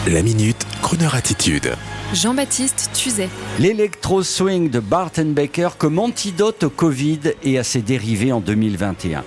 La Minute Crooner Attitude. Jean-Baptiste Tuzet. L'électro-swing de Bart & Baker comme antidote au Covid et à ses dérivés en 2021.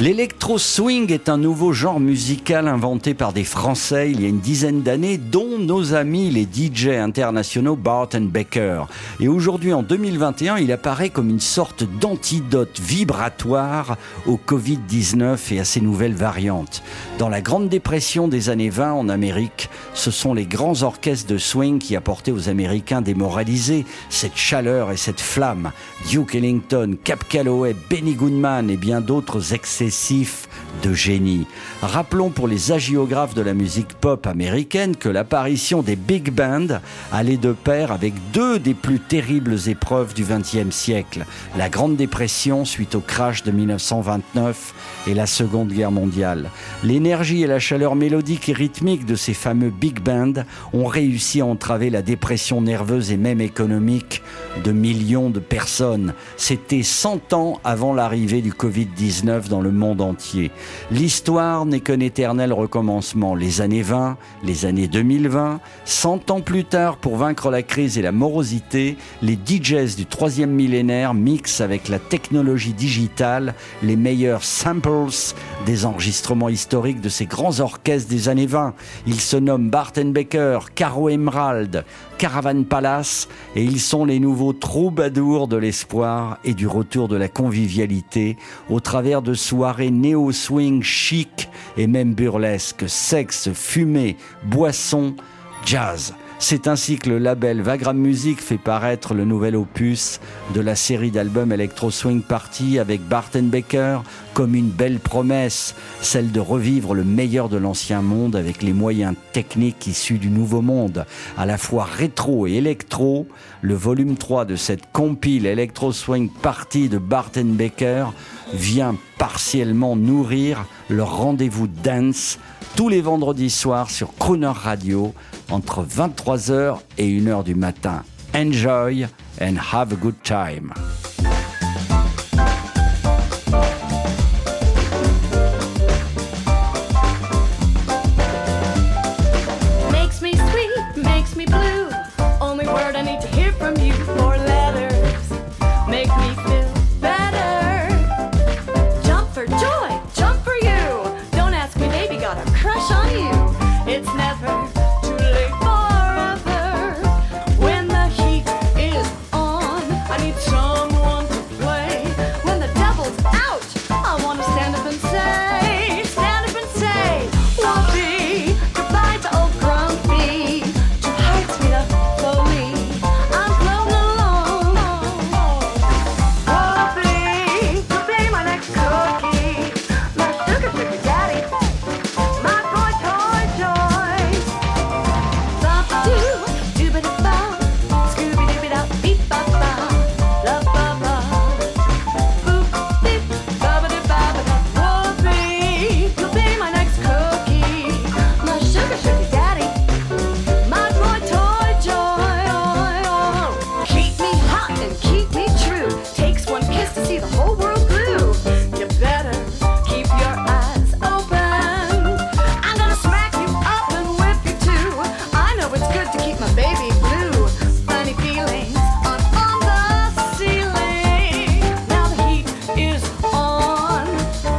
L'électro-swing est un nouveau genre musical inventé par des Français il y a une dizaine d'années, dont nos amis les DJ internationaux Bart & Baker. Et aujourd'hui, en 2021, il apparaît comme une sorte d'antidote vibratoire au Covid-19 et à ses nouvelles variantes. Dans la Grande Dépression des années 20 en Amérique, ce sont les grands orchestres de swing qui apportaient aux Américains démoralisés cette chaleur et cette flamme. Duke Ellington, Cab Calloway, Benny Goodman et bien d'autres excessifs de génie. Rappelons pour les hagiographes de la musique pop américaine que l'apparition des big bands allait de pair avec deux des plus terribles épreuves du XXe siècle, la Grande Dépression suite au crash de 1929 et la Seconde Guerre mondiale. L'énergie et la chaleur mélodique et rythmique de ces fameux big bands ont réussi à entraver la dépression nerveuse et même économique de millions de personnes. C'était 100 ans avant l'arrivée du Covid-19 dans le monde entier. L'histoire n'est qu'un éternel recommencement. Les années 20, les années 2020, 100 ans plus tard, pour vaincre la crise et la morosité, les DJs du troisième millénaire mixent avec la technologie digitale les meilleurs samples des enregistrements historiques de ces grands orchestres des années 20. Ils se nomment Bart & Baker, Caro Emerald, Caravan Palace, et ils sont les nouveaux troubadours de l'espoir et du retour de la convivialité au travers de soirées néo-swing chic et même burlesques, sexe, fumée, boisson, jazz. C'est ainsi que le label Vagram Music fait paraître le nouvel opus de la série d'albums Electro Swing Party avec Bart & Baker comme une belle promesse, celle de revivre le meilleur de l'ancien monde avec les moyens techniques issus du nouveau monde. À la fois rétro et électro, le volume 3 de cette compile Electro Swing Party de Bart & Baker vient partiellement nourrir leur rendez-vous dance tous les vendredis soirs sur Crooner Radio entre 23h et 1h du matin. Enjoy and have a good time. Makes me sweet, makes me blue. Only word I need to hear from you. 4 letters make me feel better. Jump for joy, jump for you. Don't ask me, baby, got a crush on you. It's never too late forever. When the heat is on, I need someone to play. When the devil's out, I want to stand up and say, whoopee, goodbye to old grumpy. Two hearts meet up slowly. I'm floating along. Whoopee, you'll be my next cookie. My sugar, sugar daddy. My boy, toy joy. Bop-a-doo, doo-ba-da-ba. Scooby-dooby-da, beep-ba-ba. La-ba-ba. Boop-beep, ba-ba-da-ba-ba-da. Whoopee, you'll be my next cookie. My sugar, sugar daddy. My boy, toy joy. Keep me hot and keep me true. Takes one kiss to see the whole world blue. You better keep your eyes open. I'm gonna smack you up and whip you too. I know it's good to keep my baby blue. Funny feelings on the ceiling. Now the heat is on.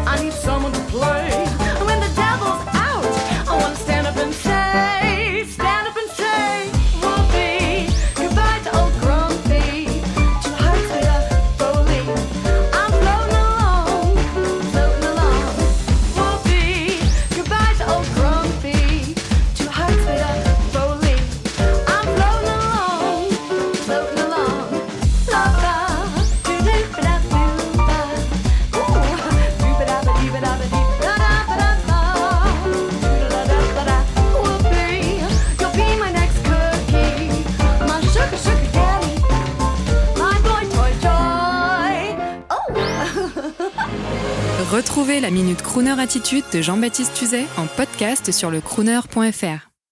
I need someone to play. When the devil's out, I wanna stand up and say, whoopee, goodbye to old grumpy. Two hearts made up slowly. I'm floating along. Whoopee, goodbye to old grumpy. Two hearts made up slowly. I'm floating along. La-ba, doo-doo-ba-da-doo-ba. Ooh, doo-ba-da-ba-dee-ba-da-ba-dee-ba-da-ba-da-ba. Doo-da-da-da-da-da. Whoopee, you'll be my next cookie. My sugar, sugar daddy. My boy, toy joy. Oh! Retrouvez la Minute Crooner Attitude de Jean-Baptiste Tuzet en podcast sur le crooner.fr.